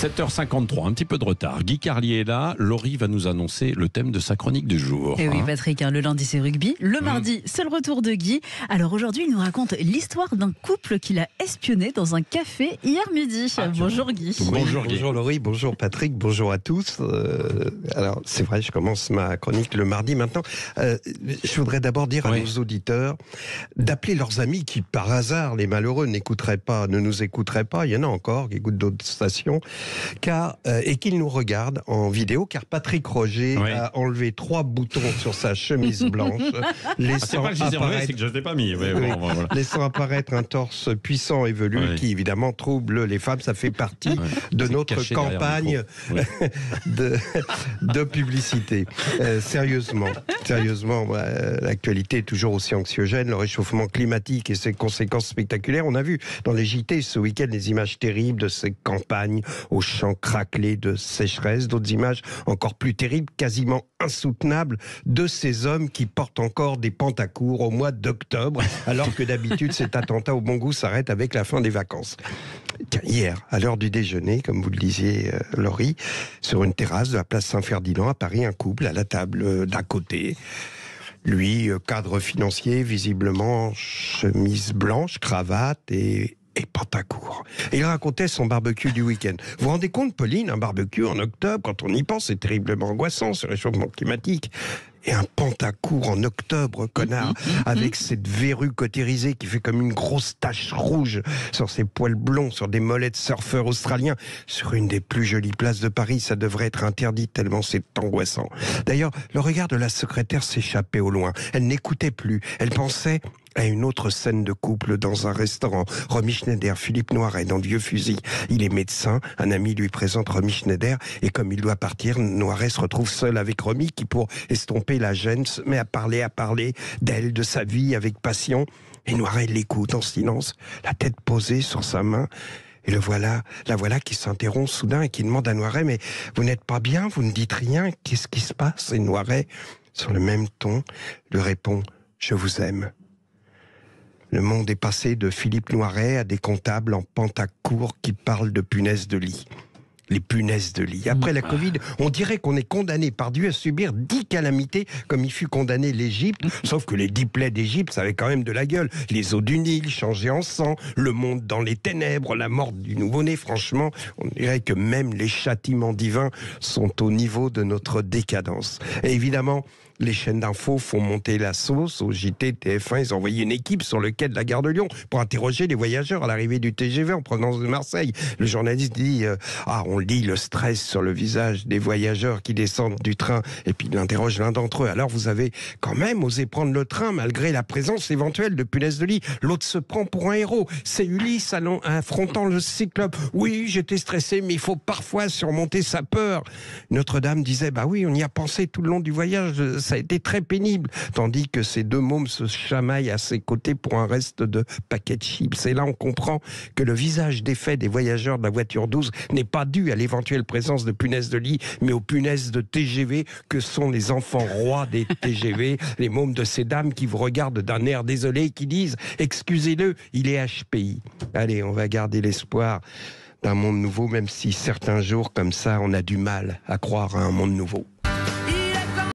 7h53, un petit peu de retard. Guy Carlier est là. Laurie va nous annoncer le thème de sa chronique du jour. Et oui, Patrick, le lundi c'est rugby. Le mardi, c'est le retour de Guy. Alors aujourd'hui, il nous raconte l'histoire d'un couple qu'il a espionné dans un café hier midi. Bonjour Guy. Bonjour Guy. Bonjour Laurie, bonjour Patrick, bonjour à tous. Alors c'est vrai, je commence ma chronique le mardi maintenant. Je voudrais d'abord dire à nos auditeurs d'appeler leurs amis qui par hasard, les malheureux, ne nous écouteraient pas. Il y en a encore qui écoutent d'autres stations. Et qu'il nous regarde en vidéo, car Patrick Roger a enlevé 3 boutons sur sa chemise blanche, laissant apparaître un torse puissant et velu qui évidemment trouble les femmes. Ça fait partie de notre campagne de publicité. Sérieusement, l'actualité est toujours aussi anxiogène. Le réchauffement climatique et ses conséquences spectaculaires. On a vu dans les JT ce week-end des images terribles de ces campagnes aux champs craquelés de sécheresse, d'autres images encore plus terribles, quasiment insoutenables, de ces hommes qui portent encore des pantacours au mois d'octobre, alors que d'habitude cet attentat au bon goût s'arrête avec la fin des vacances. Hier, à l'heure du déjeuner, comme vous le disiez, Laurie, sur une terrasse de la place Saint-Ferdinand à Paris, un couple à la table d'à côté. Lui, cadre financier, visiblement chemise blanche, cravate et pantacourt. Et il racontait son barbecue du week-end. Vous vous rendez compte, Pauline, un barbecue en octobre, quand on y pense, c'est terriblement angoissant, ce réchauffement climatique. Et un pantacourt en octobre, connard, avec cette verrue cautérisée qui fait comme une grosse tache rouge sur ses poils blonds, sur des mollets de surfeurs australiens, sur une des plus jolies places de Paris. Ça devrait être interdit tellement c'est angoissant. D'ailleurs, le regard de la secrétaire s'échappait au loin. Elle n'écoutait plus. Elle pensait à une autre scène de couple dans un restaurant. Romy Schneider, Philippe Noiret dans Vieux Fusil. Il est médecin, un ami lui présente Romy Schneider et comme il doit partir, Noiret se retrouve seul avec Romy qui, pour estomper la gêne, se met à parler d'elle, de sa vie avec passion. Et Noiret l'écoute en silence, la tête posée sur sa main. Et la voilà qui s'interrompt soudain et qui demande à Noiret « Mais vous n'êtes pas bien, vous ne dites rien, qu'est-ce qui se passe ?» Et Noiret, sur le même ton, lui répond « Je vous aime ». Le monde est passé de Philippe Noiret à des comptables en pantacourt qui parlent de punaises de lit. Les punaises de lit. Après la Covid, on dirait qu'on est condamné par Dieu à subir 10 calamités comme il fut condamné l'Égypte. Sauf que les 10 plaies d'Égypte, ça avait quand même de la gueule. Les eaux du Nil changées en sang, le monde dans les ténèbres, la mort du nouveau-né. Franchement, on dirait que même les châtiments divins sont au niveau de notre décadence. Et évidemment, les chaînes d'infos font monter la sauce. Au JT, TF1, ils ont envoyé une équipe sur le quai de la gare de Lyon pour interroger les voyageurs à l'arrivée du TGV en provenance de Marseille. Le journaliste dit on lit le stress sur le visage des voyageurs qui descendent du train. Et puis il interroge l'un d'entre eux. Alors vous avez quand même osé prendre le train malgré la présence éventuelle de punaises de lit. L'autre se prend pour un héros. C'est Ulysse affrontant le cyclope. Oui, j'étais stressé, mais il faut parfois surmonter sa peur. Notre-Dame disait oui, on y a pensé tout le long du voyage. Ça a été très pénible, tandis que ces 2 mômes se chamaillent à ses côtés pour un reste de paquet de chips. Et là, on comprend que le visage défait des voyageurs de la voiture 12 n'est pas dû à l'éventuelle présence de punaises de lit, mais aux punaises de TGV que sont les enfants rois des TGV, les mômes de ces dames qui vous regardent d'un air désolé, qui disent « Excusez-le, il est HPI ». Allez, on va garder l'espoir d'un monde nouveau, même si certains jours comme ça, on a du mal à croire à un monde nouveau.